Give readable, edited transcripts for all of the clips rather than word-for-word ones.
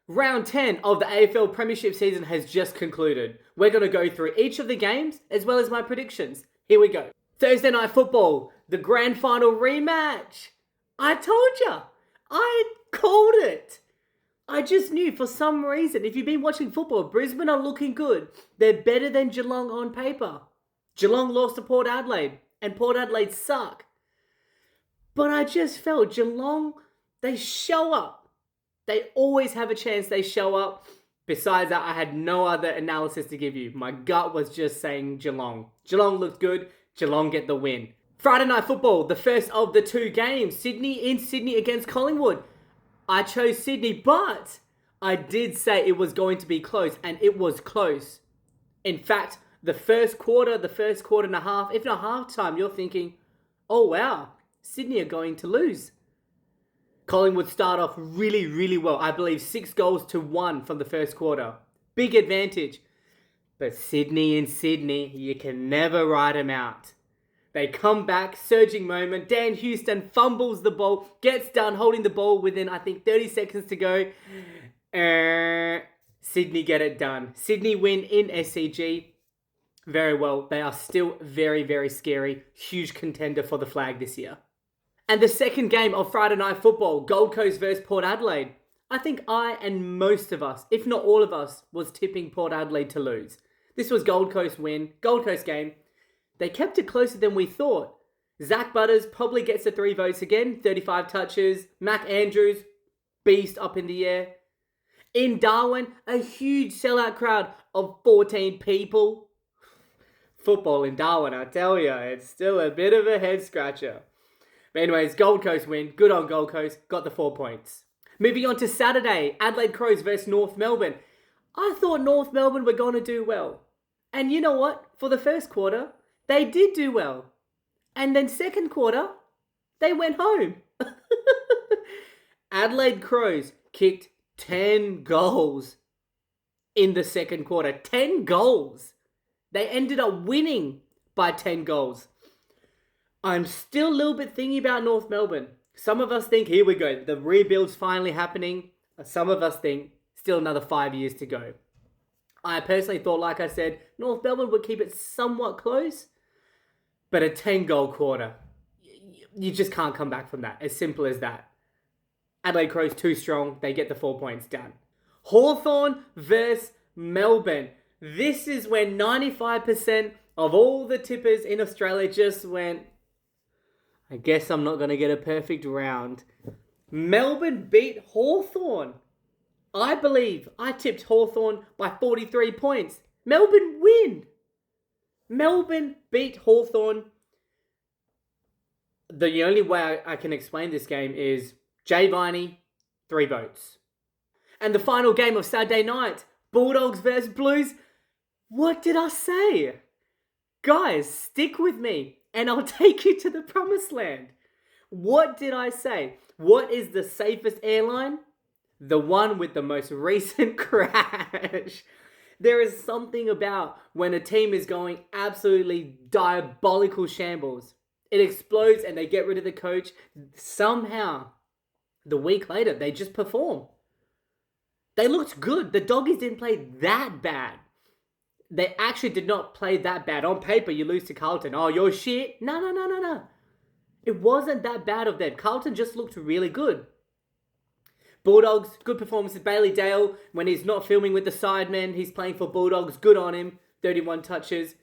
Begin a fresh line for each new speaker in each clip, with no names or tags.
Round 10 of the AFL Premiership season has just concluded. We're going to go through each of the games as well as my predictions. Here we go. Thursday night football, the grand final rematch. I told ya. I called it. I just knew for some reason, if you've been watching football, Brisbane are looking good. They're better than Geelong on paper. Geelong lost to Port Adelaide, and Port Adelaide suck. But I just felt Geelong, they show up. They always have a chance they show up. Besides that, I had no other analysis to give you. My gut was just saying Geelong. Geelong looked good. Geelong get the win. Friday night football, the first of the two games. Sydney against Collingwood. I chose Sydney, but I did say it was going to be close, and it was close. In fact, the first quarter and a half, if not half time, you're thinking, oh wow, Sydney are going to lose. Collingwood start off really, really well. I believe 6-1 from the first quarter. Big advantage. But Sydney, you can never ride them out. They come back, surging moment. Dan Houston fumbles the ball, gets done holding the ball within, I think, 30 seconds to go. Sydney get it done. Sydney win in SCG. Very well. They are still very, very scary. Huge contender for the flag this year. And the second game of Friday night football, Gold Coast versus Port Adelaide. I think I and most of us, if not all of us, was tipping Port Adelaide to lose. This was Gold Coast game. They kept it closer than we thought. Zach Butters probably gets the 3 votes again, 35 touches. Mac Andrews, beast up in the air. In Darwin, a huge sellout crowd of 14 people. Football in Darwin, I tell you, it's still a bit of a head scratcher. But anyways, Gold Coast win. Good on Gold Coast. Got the 4 points. Moving on to Saturday, Adelaide Crows versus North Melbourne. I thought North Melbourne were going to do well. And you know what? For the first quarter, they did do well. And then second quarter, they went home. Adelaide Crows kicked 10 goals in the second quarter. 10 goals. They ended up winning by 10 goals. I'm still a little bit thinking about North Melbourne. Some of us think, here we go, the rebuild's finally happening. Some of us think, still another 5 years to go. I personally thought, like I said, North Melbourne would keep it somewhat close. But a 10-goal quarter, you just can't come back from that. As simple as that. Adelaide Crows too strong. They get the 4 points done. Hawthorn versus Melbourne. This is when 95% of all the tippers in Australia just went, I guess I'm not going to get a perfect round. Melbourne beat Hawthorn. I believe I tipped Hawthorn by 43 points. Melbourne win. Melbourne beat Hawthorn. The only way I can explain this game is Jay Viney, 3 votes. And the final game of Saturday night, Bulldogs versus Blues. What did I say? Guys, stick with me and I'll take you to the promised land. What did I say? What is the safest airline? The one with the most recent crash. There is something about when a team is going absolutely diabolical shambles. It explodes and they get rid of the coach. Somehow, the week later, they just perform. They looked good. The Doggies didn't play that bad. They actually did not play that bad. On paper, you lose to Carlton. Oh, you're shit. No. It wasn't that bad of them. Carlton just looked really good. Bulldogs, good performances. Bailey Dale, when he's not filming with the sidemen, he's playing for Bulldogs. Good on him. 31 touches.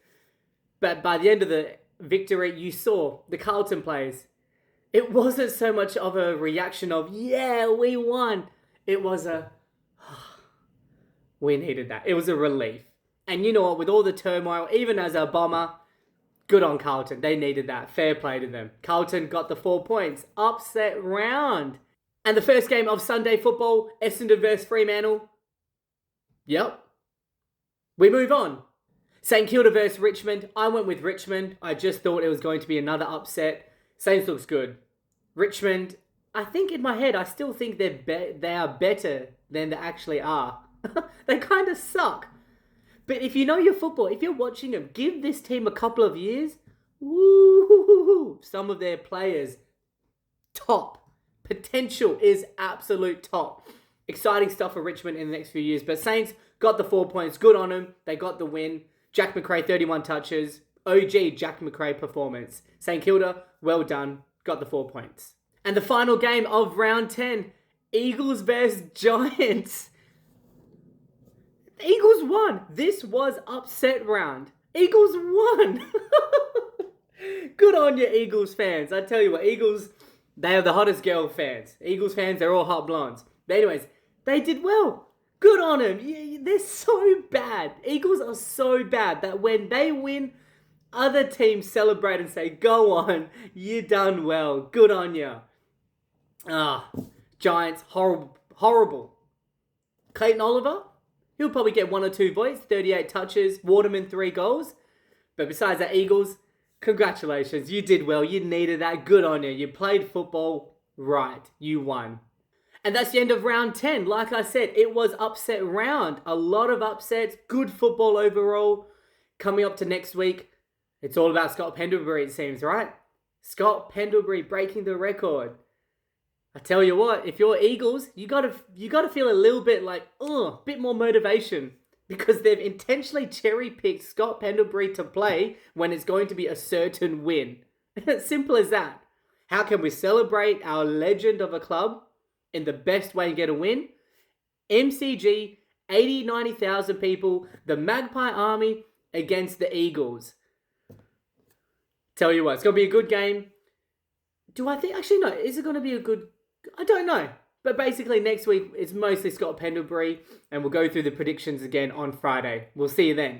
But by the end of the victory, you saw the Carlton players. It wasn't so much of a reaction of, yeah, we won. It was we needed that. It was a relief. And you know what, with all the turmoil, even as a bomber, good on Carlton. They needed that. Fair play to them. Carlton got the 4 points. Upset round. And the first game of Sunday football, Essendon versus Fremantle. Yep. We move on. St Kilda versus Richmond. I went with Richmond. I just thought it was going to be another upset. Saints looks good. Richmond, I think in my head, I still think they are better than they actually are. They kind of suck. But if you know your football, if you're watching them, give this team a couple of years. Woo! Some of their players, top. Potential is absolute top. Exciting stuff for Richmond in the next few years. But Saints got the 4 points. Good on them. They got the win. Jack Macrae, 31 touches. OG Jack Macrae performance. St Kilda, well done. Got the 4 points. And the final game of round 10. Eagles vs Giants. The Eagles won. This was upset round. Eagles won. Good on you, Eagles fans. I tell you what, Eagles, they are the hottest girl fans. Eagles fans, they're all hot blondes. But anyways, they did well. Good on them. They're so bad. Eagles are so bad that when they win, other teams celebrate and say, go on, you done well. Good on you. Giants, horrible. Horrible. Clayton Oliver, he'll probably get 1 or 2 votes, 38 touches, Waterman 3 goals. But besides that, Eagles, congratulations. You did well. You needed that. Good on you. You played football right. You won. And that's the end of round 10. Like I said, it was upset round. A lot of upsets. Good football overall. Coming up to next week, it's all about Scott Pendlebury, it seems, right? Scott Pendlebury breaking the record. I tell you what, if you're Eagles, you gotta feel a little bit like, bit more motivation. Because they've intentionally cherry-picked Scott Pendlebury to play when it's going to be a certain win. Simple as that. How can we celebrate our legend of a club in the best way and get a win? MCG, 80, 90,000 people, the Magpie Army against the Eagles. Tell you what, it's going to be a good game. Do I think... Actually, no. Is it going to be a good... I don't know. But basically, next week, it's mostly Scott Pendlebury, and we'll go through the predictions again on Friday. We'll see you then.